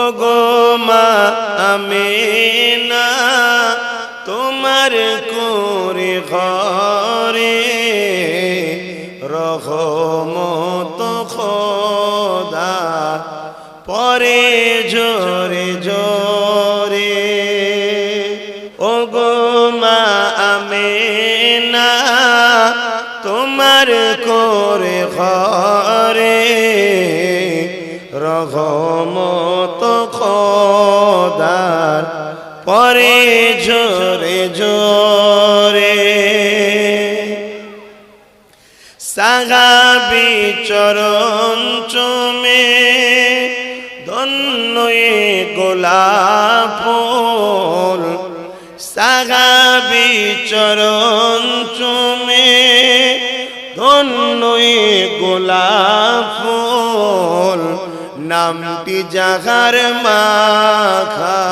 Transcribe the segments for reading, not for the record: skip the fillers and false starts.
ওগো মা আমিনা তোমার কুঁড়ে ঘরে রহমত খোদা পরে জোরে জোরে। ওগো মা আমিনা তোমার কুঁড়ে ঘরে রহমত খোদার পরে জোরে জোরে। সাহাবী চরণ চুমে ধন্য গোলাপ ফুল, সাহাবী চরণ চুমে ধন্য গোলাপ ফুল, নামটি যাহার মাখা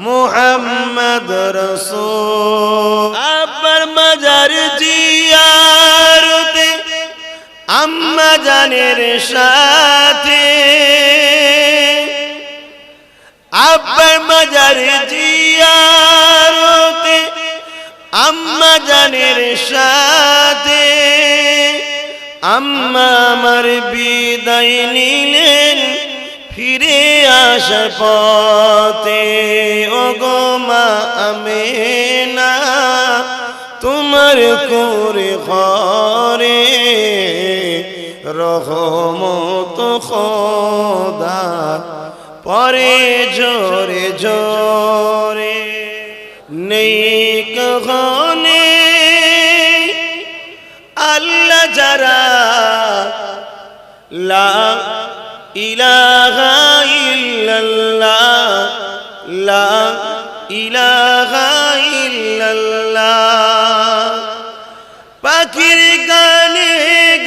মুহাম্মদ রাসূল। আব্বার মাজার জিয়ারতে আম্মা জানের সাথে, আব্বার মাজার জিয়ারতে আম্মা জানের সাথে, আম্মা আমার বিদায় নিলেন ফিরে আসার পথে। ওগো মা আমিনা তোমার কুঁড়ে ঘরে রহমত খোদা পরে জোরে জোরে। নেই কখনে আল্লাহ যারা লা ইলাহা ইল্লাল্লাহ, লা ইলাহা ইল্লাল্লাহ। পাখির গানে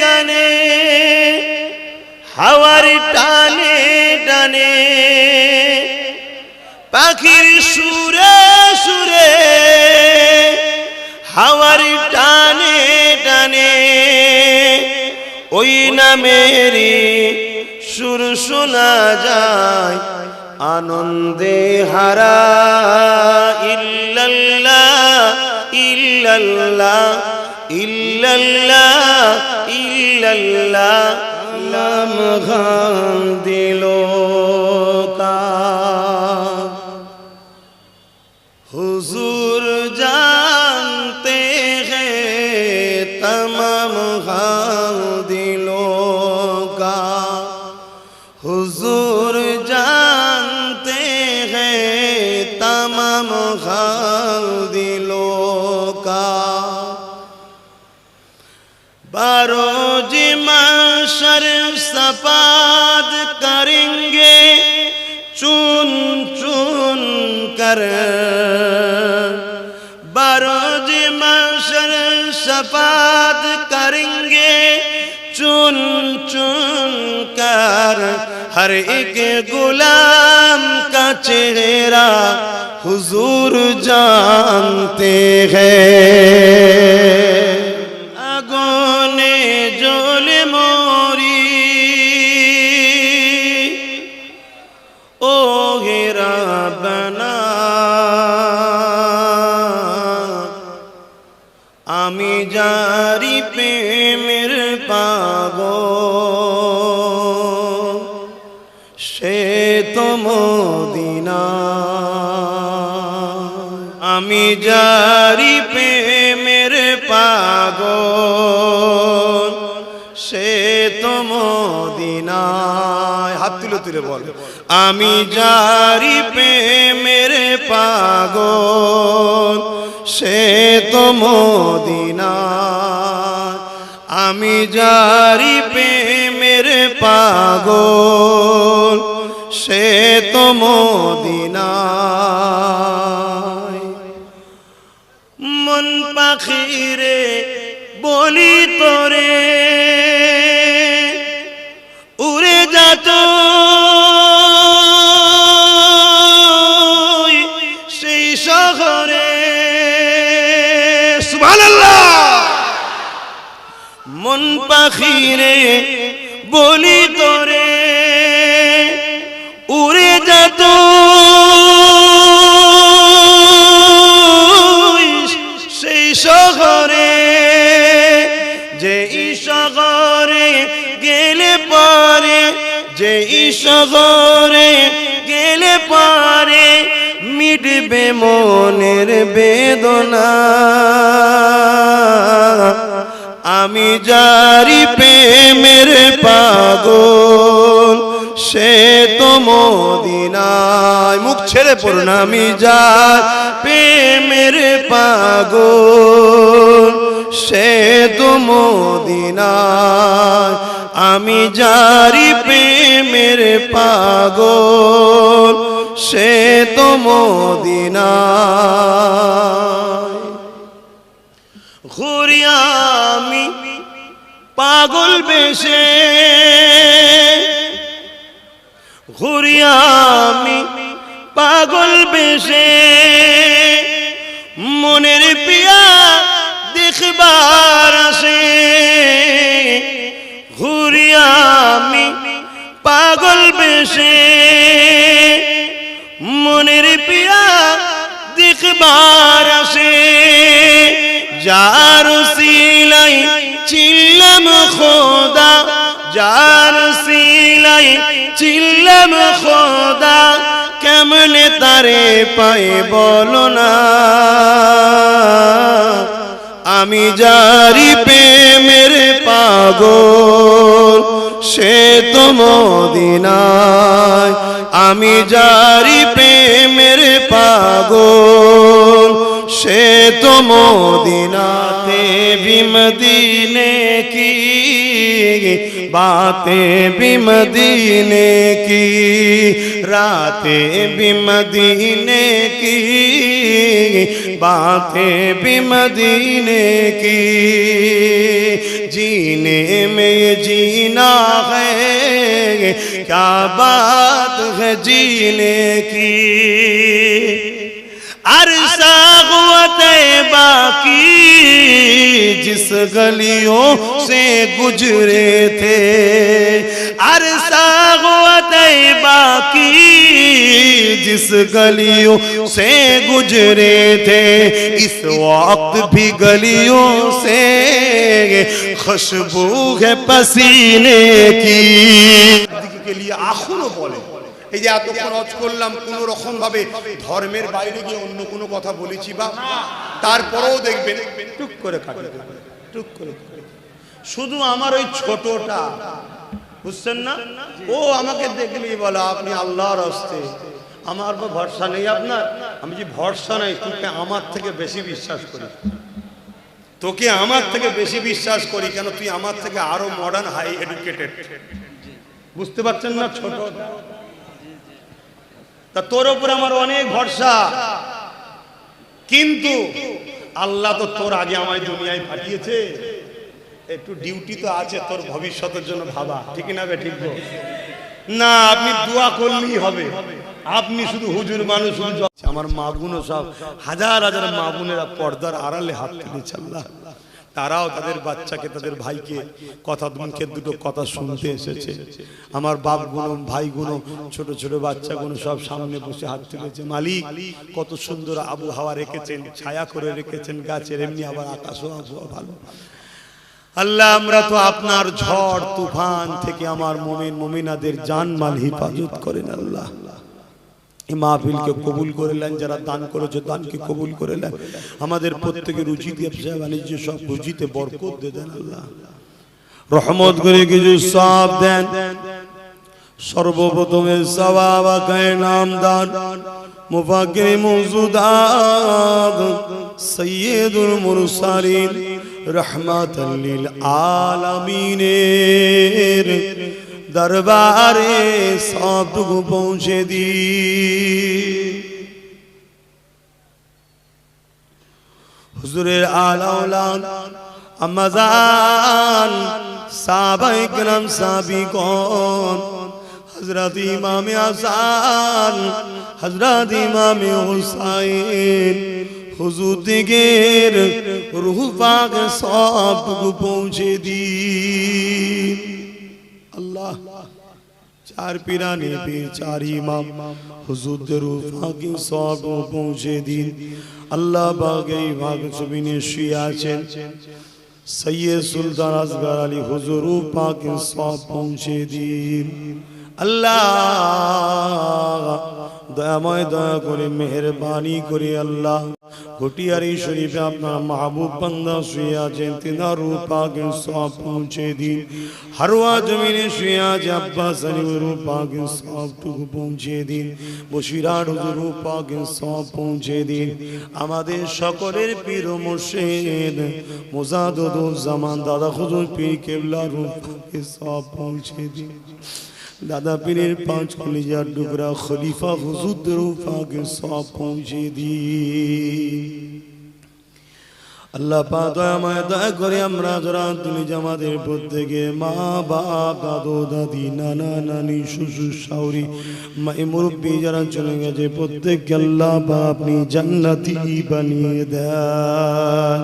গানে হাওয়ার টানে টানে, পাখির সুরে সুরে হাওয়ার টানে টানে, ওই নামেরই সুর শোনা যায় আনন্দে হারা। ইল্লাল্লাহ ইল্লাল্লাহ ইল্লাল্লাহ ইল্লাল্লাহ, নাম গান দিল হুজুর জানতে हैं तमाम दिलों का, हुजूर जानते हैं तमाम दिलों का। बारोज महशर सफाद करेंगे चुन चुन कर, बारोज महशर सफाद करेंगे चुन चुन कर, हर एक गुलाम का चेहरा हुजूर जानते हैं। आगोने जोले मोरी ओ हेरा बना, आमी जारी पे मेरे पागो से तो मोदीना, आमी जारी पे मेरे पागो से तो मोदीना। हाथ तुले तुले बोल, आमी जारी पे मेरे पागो से तो मोदीना, आमी जारी पे मेरे पागल से तो मोदीना। मन पाखिरे बोली तोरे उड़े जातो সেই শহরে, সুবহানাল্লাহ। মন পাখিরে বলি তোরে উড়ে যেত সেই শহরে, যেই শহরে গেলে পারে, যেই শহরে গেলে পারে মিটবে মনের বেদনা। আমি যারি প্রেমের পাগল সে তো মদিনায়। মুখ ছেড়ে পড়ুন। আমি যার প্রেমের পাগল সে তো মদিনায়। আমি যারি প্রেমের পাগল সে তো মদিনায়। ঘুরি আমি পাগল বেশে, ঘুরি আমি পাগল বেশে, মনের পিয়া দেখবার আসে। ঘুরি আমি পাগল বেশে, মনের পিয়া দেখবার আসে। যার সিলাই চিল্লাম খোদা, যার সিলাই চিল্লাম খোদা, কেমনে তারে পাই বলো না। আমি যারি প্রেমের পাগল সে তো মদিনায়। আমি যারি প্রেমের পাগল সে তো মদিনাতে। भी मदीने की बातें भी मदीने की, रातें भी मदीने की, बातें भी मदीने की। जीने में ये जीना है, क्या बात है जीने की। अरसा हुआ तैबा की जिस गलियों से गुजरे थे, अरसा हुआ तैबा की जिस गलियों से गुजरे थे, इस वक्त भी गलियों से खुशबू है पसीने की। के लिए आखुनो बोले এই যে এতক্ষণ হজ করলাম, কোনো রকম ভাবে ধর্মের বাইরে গিয়ে অন্য কোনো কথা বলেছি বা তারপরেও দেখবেন টুক করে কাটে, টুক করে। শুধু আমার ওই ছোটটা বুঝছেন না, ও আমাকে দেখলেই বলে আপনি আল্লাহর হস্তে, আমার ভরসা নেই আপনার। আমি যে ভরসা নেই, তোকে আমার থেকে বেশি বিশ্বাস করি, তোকে আমার থেকে বেশি বিশ্বাস করি। কেন? তুই আমার থেকে আরো মডার্ন, হাই এডুকেটেড। বুঝতে পারছেন না? ছোট তা তোর উপর আমার অনেক ভরসা, কিন্তু আল্লাহ তো তোর আগে আমায় দুনিয়ায় পাঠিয়েছে, একটু ডিউটি তো আছে তোর ভবিষ্যতের জন্য ভাবা। ঠিক না? ঠিক না? আপনি দোয়া করলেই হবে। আপনি শুধু হুজুর মানুষ। আমার মা বোনও সব হাজার হাজার মা বোনেরা পর্দার আড়ালে হাত তুলেছে। আল্লাহ তারাও তাদের বাচ্চাকে, তাদের ভাইকে কথা মুখে দুটো কথা শুনতে এসেছে। আমার বাপ গুলো, ভাই গুলো, ছোট ছোট বাচ্চা গুলো সব সামনে বসে হাত তুলেছে। মালিক কত সুন্দর আবহাওয়া রেখেছেন, ছায়া করে রেখেছেন গাছের, এমনি আবার আকাশও আবহাওয়া ভালো। আল্লাহ আমরা তো আপনার ঝড় তুফান থেকে আমার মুমিন মুমিনাদের জানমাল হেফাজত করেন। আল্লাহ এই মাহফিলকে কবুল করে নেন, যারা দান করেছে দানকে কবুল করে নেন। আমাদের প্রত্যেকের রুচি ব্যবসা বাণিজ্য সব রুচিতে বরকত দিয়ে দেন। আল্লাহ রহমত করে কিছু সওয়াব দেন। সর্বপ্রথমে সওয়াব আকায়ে নামদান মুফাক্কির মওজুদাত সাইয়্যিদুল মুরসালিন রহমাতাল লিল আলামিনের দরবারে সবটুকু পৌঁছে দি। হুজুরের আলা ওলাদ আম্মাজান সাহাবায়ে কেরাম সাহাবীগণ, হযরত ইমামে হাসান, হযরত ইমামে হুসাইন, হুজুর দিগের রূহ পাক সবটুকু পৌঁছে দি। আল্লাহ चार पीराने पे चार इमाम हुजूर दरूद पाके सवाब पहुँचे दिन अल्लाह बागे भाग सुबिने शियाचेन सैयद सुल्तान असगर अली हुजूर पाके सवाब पहुँचे दिन अल्लाह दयामय दया करे मेहरबानी करे अल्लाह घुटियारी शरीफे अपना महबूब बंदा शुए आছেন तिनार रूह पाके सवाब पहुँचे दिन हरवा जमीने शुए আছে अब्बास अली रूह पाके सवाब टुकु पहुँचे दिन बशिराट हुजूर रूह पाके सवाब पहुँचे दिन আমাদের সকলের পীর ও মুর্শিদ মুজাদ্দিদুল জামান দাদা হুজুর পীর কেবলা रूह पाके सवाब पहुँचे दिन दादा पीरेर पांच कलिजार टुकड़ा खलीफा हुजूर दरूद पाके सवाब पहुँचे दी अल्लाह पाक दयामय दया करे আমরা যারা তুমি আমাদের প্রত্যেকে মা বাপ দাদু দাদি নানা নানি শ্বশুর শাশুড়ি মাই মুরব্বি যারা চলে গেছে প্রত্যেককে আল্লাহ পাক আপনি জান্নাতি বানিয়ে দেন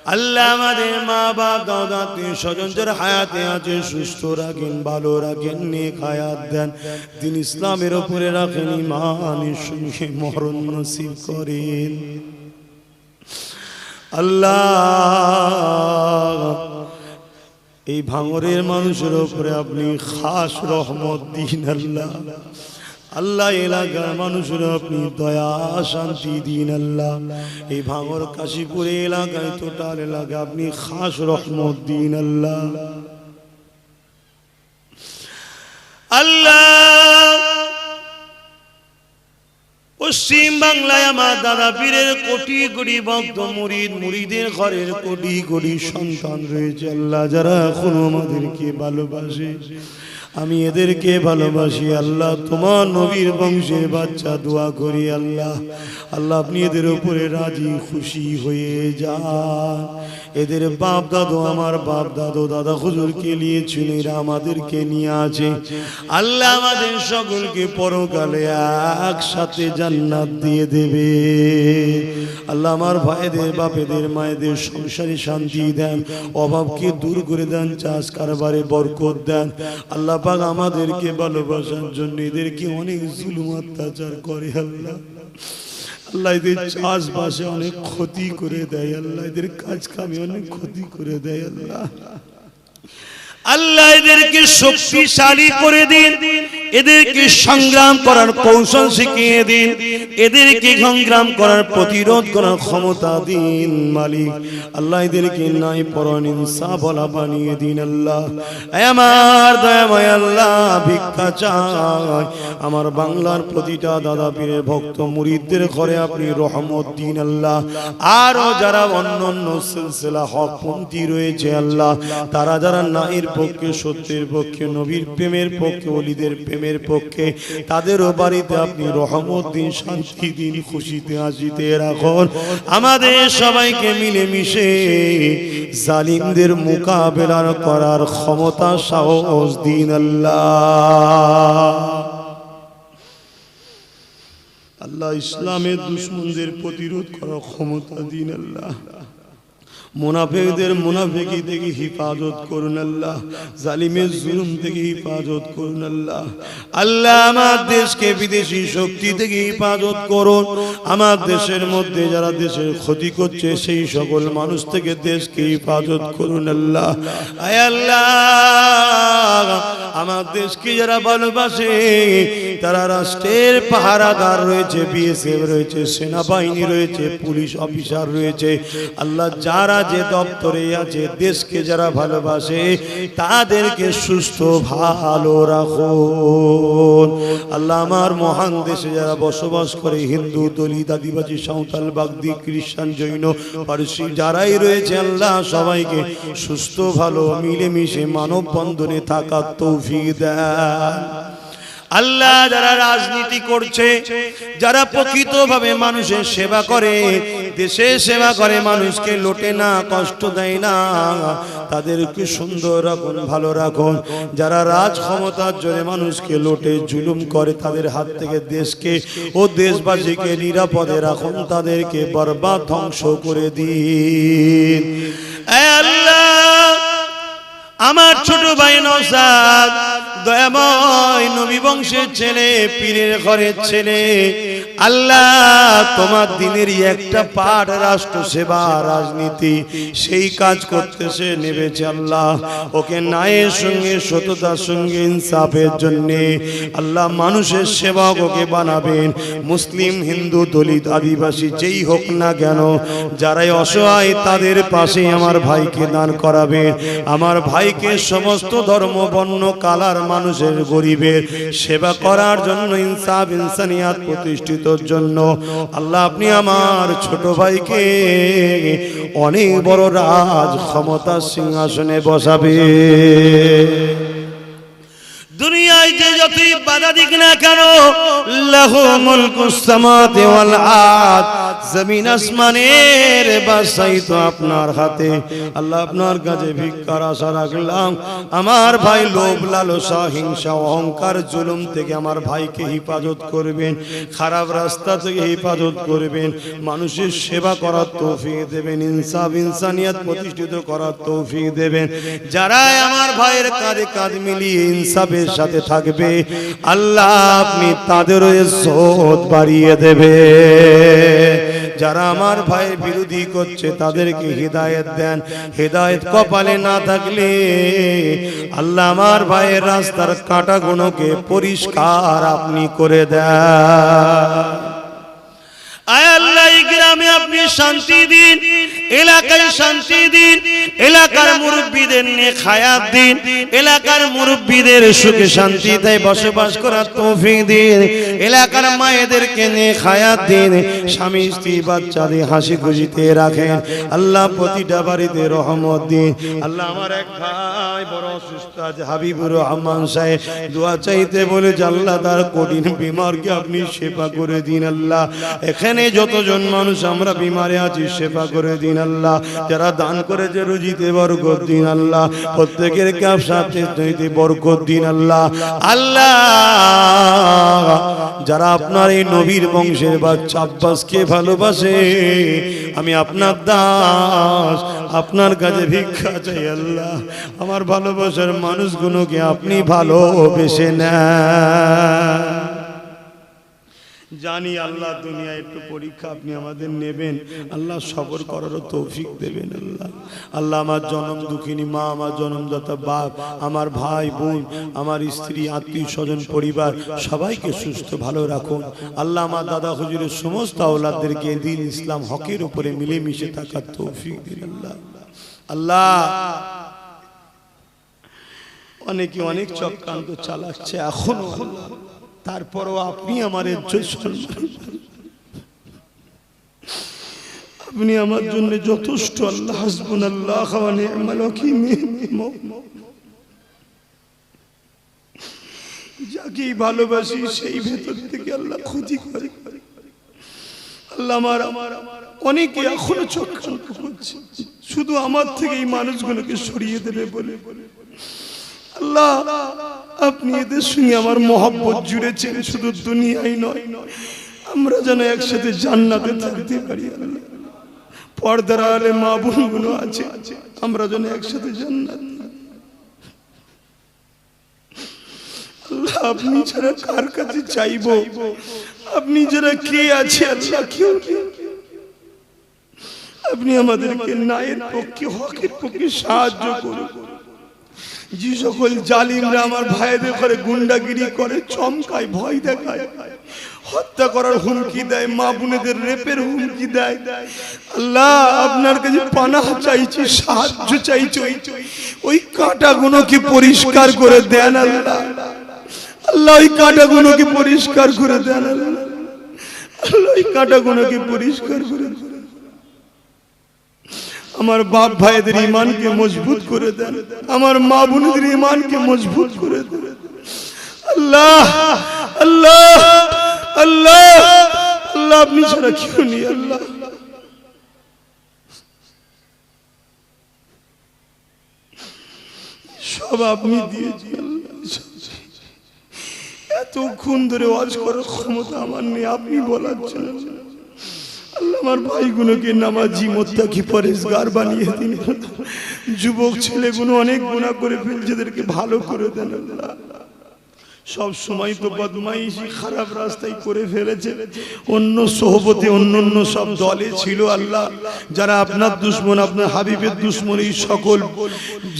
अल्लाह हमारे माँ बाप दादा आत्मीय स्वजन যারা হায়াতে আছে সুস্থ রাখেন ভালো রাখেন নেক হায়াত দেন দিন ইসলামের উপরে রাখেন ঈমানের সঙ্গে মরণ নসিব করেন আল্লাহ এই ভাঙরের মানুষের উপরে আপনি খাস রহমত দিন আল্লাহ अल्लाह एलाकार मानुषेर अपनी दया शांति दीन अल्लाह ये भांगर काशीपुर एलाकाय टोटाल एलाकाय अपनी खास रहमत दीन अल्लाह अल्लाह पश्चिम बांगलाय आमार दादा पीरेर कोटी कोटी भक्त मुरीद मुरीदेर घरेर कोटी कोटी सन्तान रयेछे अल्लाह जारा एखोनो आमादेरके भालोबाशे আমি এদেরকে ভালোবাসি আল্লাহ তোমার নবীর বংশের বাচ্চা দোয়া করি আল্লাহ আল্লাহ আপনি এদের উপরে রাজি খুশি হয়ে যান এদের বাপ দাদু আমার বাপ দাদু দাদা হুজুরকে নিয়েছিল এরা আমাদেরকে নিয়ে আছে আল্লাহ আমাদের সকলকে পরকালে একসাথে জান্নাত দিয়ে দেবে আল্লাহ আমার ভাইদের বাপেদের মায়েদের সংসারে শান্তি দেন অভাবকে দূর করে দেন চাষ কারবারে বরকত দেন আল্লাহ পাক আমাদেরকে ভালোবাসার জন্য এদেরকে অনেক জুলুম অত্যাচার করে আল্লাহ আল্লাহ এদের চাষবাসে অনেক ক্ষতি করে দেয় আল্লাহ এদের কাজ কামে অনেক ক্ষতি করে দেয় আল্লাহ আল্লাহ এদেরকে শক্তিশালী করে দিন এদেরকে সংগ্রাম করার কৌশল শিখিয়ে দিন এদেরকে সংগ্রাম করার প্রতিরোধ করার ক্ষমতা দিন মালিক আল্লাহ এদেরকে নাই পরন ইনসাফওয়ালা বানিয়ে দিন আল্লাহ আমার দয়াময় আল্লাহ ভিক্ষা চাই আমার বাংলার প্রতিটা দাদা পীরের ভক্ত মুরিদদের ঘরে আপনি রহমত দিন আল্লাহ আরো যারা অন্যান্য সিলসিলা হকপন্থী রয়েছে আল্লাহ তারা যারা নাইর পক্ষে সত্যের পক্ষে নবীর প্রেমের পক্ষে ওলিদের প্রেমের পক্ষে তাদেরও বাড়িতে আপনি রহমত দিন শান্তি দিন খুশিতে হাসিতে রাখুন আমাদের সবাইকে মিলেমিশে জালিমদের মোকাবেলা করার ক্ষমতা সাহস দিন আল্লাহ আল্লাহ ইসলামের দুশমনদের প্রতিরোধ করার ক্ষমতা দিন আল্লাহ মুনাফিকদের মুনাফিকি থেকে হিফাজত করুন আল্লাহ জালিমের জুলুম থেকে হিফাজত করুন আল্লাহ আল্লাহ আমার দেশকে বিদেশি শক্তি থেকে হিফাজত করুন আমার দেশের মধ্যে যারা দেশের ক্ষতি করছে সেই সকল মানুষ থেকে দেশকে হিফাজত করুন আল্লাহ আয় আল্লাহ আমার দেশকে যারা ভালোবাসে তারা রাষ্ট্রের পাহারাদার রয়েছে বিএসএফ রয়েছে সেনাবাহিনী রয়েছে পুলিশ অফিসার রয়েছে আল্লাহ যারা যে দপ্তরে আছে দেশকে যারা ভালোবাসে তাদেরকে সুস্থ ভালো রাখুন আল্লাহ আমার মহান দেশে যারা বসবাস করে হিন্দু দলিত আদিবাসী সাঁওতাল বাগদি খ্রিস্টান জৈন পারসি যারাই রয়েছে আল্লাহ সবাইকে সুস্থ ভালো মিলেমিশে মানব বন্ধনে থাকার তৌফিক দেন আল্লাহ যারা রাজনীতি করছে যারা প্রকৃতভাবে মানুষের সেবা করে দেশের সেবা করে মানুষকে লোটে না কষ্ট দেয় না তাদেরকে সুন্দর রাখুন ভালো রাখুন যারা রাজ ক্ষমতার জন্য মানুষকে লোটে জুলুম করে তাদের হাত থেকে দেশকে ও দেশবাসীকে নিরাপদে রাখুন তাদেরকে বরবাদ ধ্বংস করে দিন আল্লাহ আমার ছোট ভাই নওশাদ দয়াময় নবী বংশের ছেলে, পীরের ঘরের ছেলে, আল্লাহ তোমার দিনেরই একটা পাঠ রাষ্ট্র সেবা রাজনীতি, সেই কাজ করতে সে নেমেছে। আল্লাহ ওকে ন্যায়ের সঙ্গে সততার সঙ্গে ইনসাফের জন্য আল্লাহ মানুষের সেবক ওকে বানাবেন। মুসলিম, হিন্দু, দলিত, আদিবাসী যেই হোক না কেন, যারাই অসহায় তাদের পাশে আমার ভাইকে দান করাবেন। আমার ভাইকে সমস্ত ধর্ম, বর্ণ, কালার মানুষের গরিবের সেবা করার জন্য, ইনসাফ ইনসানিয়াত প্রতিষ্ঠিতর জন্য আল্লাহ আপনি আমার ছোট ভাইকে অনেক বড় রাজ ক্ষমতার সিংহাসনে বসাবে। দুনিয়ায় যে যতই বাধা দিক না কেন, লাহু মুলকুস সামাওয়াতি ওয়াল আরদ, জমিন আসমানের বাদশাহী তো আপনার হাতে। আল্লাহ আপনার কাছে ভিক্ষার আশা রাখলাম, আমার ভাই লোভ, লালসা, হিংসা, অহংকার, জুলুম থেকে আমার ভাইকে হেফাজত করবেন, খারাপ রাস্তা থেকে হেফাজত করবেন, মানুষের সেবা করার তৌফিক দেবেন, ইনসাফ ইনসানিয়াত প্রতিষ্ঠিত করার তৌফিক দেবেন। যারা আমার ভাইয়ের কাঁধে কাঁধ মিলিয়ে ইনসাফের সাথে থাকবে, আল্লাহ আপনি তাদেরও ইজ্জত বাড়িয়ে দেবে। যারা আমার ভাইয়ের বিরোধী করছে তাদেরকে হিদায়াত দেন, হিদায়াত কপালে না থাকলে আল্লাহ আমার ভাইয়ের রাস্তার কাঁটাগুলোকে পরিষ্কার আপনি করে দেন। আয় আল্লাহ এই গ্রামে আপনি শান্তি দিন, এলাকায় শান্তি দিন, এলাকার মুরব্বীদের নিয়ে খায়াত দিন, এলাকার মুরব্বীদের সুখে শান্তিতে বসবাস করার তৌফিক দিন, এলাকার মায়েদেরকে নিয়ে খায়াত দিন, স্বামী স্ত্রী বাচ্চাদের হাসি খুশিতে রাখেন। আল্লাহ প্রতিটা বাড়িতে রহমত দিন। আল্লাহ আমার এক ভাই বড় অসুস্থ আছে, হাবিবুর রহমান সাহেব দোয়া চাইতে বলেছে, আল্লাহ তার কঠিন বিমারকে আপনি সেবা করে দিন। আল্লাহ এখানে যতজন মানুষ আমরা বিমারে আছি সেবা করে দিন। আল্লাহ যারা দান করেছে রুজিতে বরকত দিন। আল্লাহ প্রত্যেকের ব্যবসাতে বরকত দিন। আল্লাহ আল্লাহ যারা আপনার এই নবীর বংশের বাচ্চা আব্বাসকে ভালোবাসে, আমি আপনার দাস, আপনার কাছে ভিক্ষা চাই। আল্লাহ আমার ভালোবাসার মানুষগুলোকে আপনি ভালোবেসে নেন। জানি আল্লাহ দুনিয়ায় একটু পরীক্ষা আপনি আমাদের নেবেন, আল্লাহ সবর করারও তৌফিক দেবেন। আল্লাহ আল্লাহ আমার জনম দুঃখিনী মা, আমার জনমদাতা বাপ, আমার ভাই বোন, আমার স্ত্রী, আত্মীয় স্বজন, পরিবার সবাইকে সুস্থ ভালো রাখুন। আল্লাহ আমার দাদা হুজুরের সমস্ত আওলাদদেরকে দিন ইসলাম হকের উপরে মিলেমিশে থাকার তৌফিক দিন। আল্লাহ আল্লাহ অনেকে অনেক চক্রান্ত চালাচ্ছে এখনো, তারপরও আপনি আমার আপনি আমার জন্য যথেষ্ট। আল্লাহ হাসবুনাল্লাহ ওয়া নি'মাল ওয়াকিল। যাকে ভালোবাসি সেই ভেতর থেকে আল্লাহ ক্ষতি করে। আল্লাহ আমার অনেকে এখনো চক্রান্ত করছে শুধু আমার থেকে এই মানুষগুলোকে সরিয়ে দেবে বলে। আল্লাহ আপনি এদের সঙ্গে আমার মহব্বত জুড়েছেন, শুধু দুনিয়ায় নয়, আমরা যেন একসাথে জান্নাতে থাকতে পারি। আল্লাহ পর্দার আড়ালে মা বোনগুলো আছে, আমরা যেন একসাথে জান্নাত। আল্লাহ আপনি ছাড়া কার কাছে চাইবো? আপনি যারা কে আছে? আল্লাহ কেউ নেই। আপনি আমাদেরকে ন্যায়ের পক্ষে, হকের পক্ষে সাহায্য করুন। যে সকল জালিমরা আমার ভাইদের ঘরে গুন্ডাগিরি করে, চমকায়, ভয় দেখায়, হত্যা করার হুমকি দেয়, মা বোনেদের রেপের হুমকি দেয়, আল্লাহ আপনার কাছে পানাহ চাইছি, সাহায্য চাইছি। ওই কাঁটাগুলোকে পরিষ্কার করে দেন আল্লাহ। আল্লাহ ওই কাঁটাগুলোকে পরিষ্কার করে দেন আল্লাহ। আল্লাহ ওই কাঁটাগুলোকে পরিষ্কার করে দেন। আমার বাপ ভাইদের ঈমানকে মজবুত করে দেন, আমার মা বোনদের ঈমানকে মজবুত করে দেন। আল্লাহ আল্লাহ আল্লাহ আল্লাহ আপনি ছাড়া কেউ নেই। আল্লাহ সব আপনি দিয়েছেন। এতক্ষণ ধরে ওয়াজ করার ক্ষমতা আমার নেই, আপনি বলাচ্ছেন। আল্লাহ আমার ভাইগুলোকে নামাজি, মুত্তাকি, পরেজগার বানিয়ে দিন। যুবক ছেলেগুলো অনেক গুনাহ করে ফেলছে, এদেরকে ভালো করে দেন আল্লাহ। সব সময় তো বদমাইশি খারাপ রাস্তায় করে ফেলেছে। অন্য সোহবতে অন্য সব দলে ছিল আল্লাহ, যারা আপনার দুশমন, আপনার হাবিবের দুশমন, এই সকল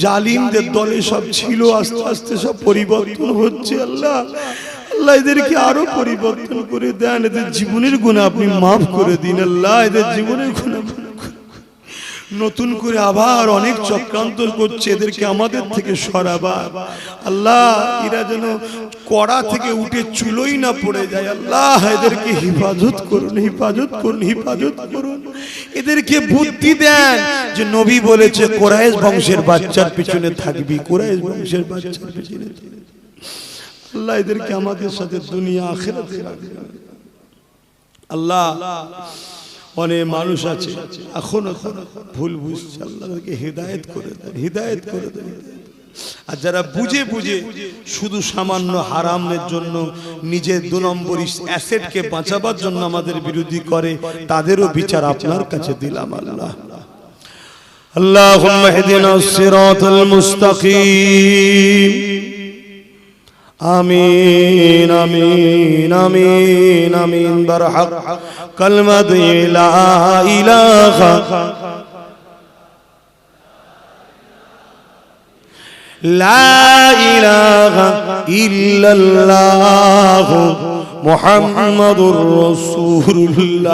জালিমদের দলে সব ছিল। আস্তে আস্তে সব পরিবর্তন হচ্ছে আল্লাহ। আল্লাহ এদেরকে আরো পরিবর্তন করে দেন, এদের জীবনের গুনাহ আপনি মাফ করে দিন আল্লাহ। এদের জীবনের গুনাহ নতুন করে আবার অনেক চক্রান্ত করছে, এদেরকে আমাদের থেকে সরাবার আল্লাহ। এরা যেন কড়া থেকে উঠে চুলোই না পড়ে যায় আল্লাহ। এদেরকে হিফাজত করুন, হিফাজত করুন, হিফাজত করুন। এদেরকে বুদ্ধি দেন যে নবী বলেছে কুরাইশ বংশের বাচ্চার পিছনে থাকবি, কুরাইশ বংশের বাচ্চার পিছনে। আল্লাহ এদেরকে আমাদের সাথে দুনিয়া আখিরাতে রাখবেন আল্লাহ। অনেক মানুষ আছে এখনো ভুল বুঝছে, আল্লাহকে হিদায়াত করে দেন, হিদায়াত করে দেন। আর যারা বুঝে বুঝে শুধু সামান্য হারামের জন্য নিজের 2 নম্বরী অ্যাসেটকে বাঁচাবার জন্য আমাদের বিরোধী করে, তাদেরও বিচার আপনার কাছে দিলাম আল্লাহ। আল্লাহুম্মা ইহদিনাস সিরাতাল মুস্তাকিম। আমিন আমিন আমিন আমিন। বারহাক কালমাত লা ইলাহা লা ইলাহা ইল্লাল্লাহ মুহাম্মাদুর রাসূলুল্লাহ।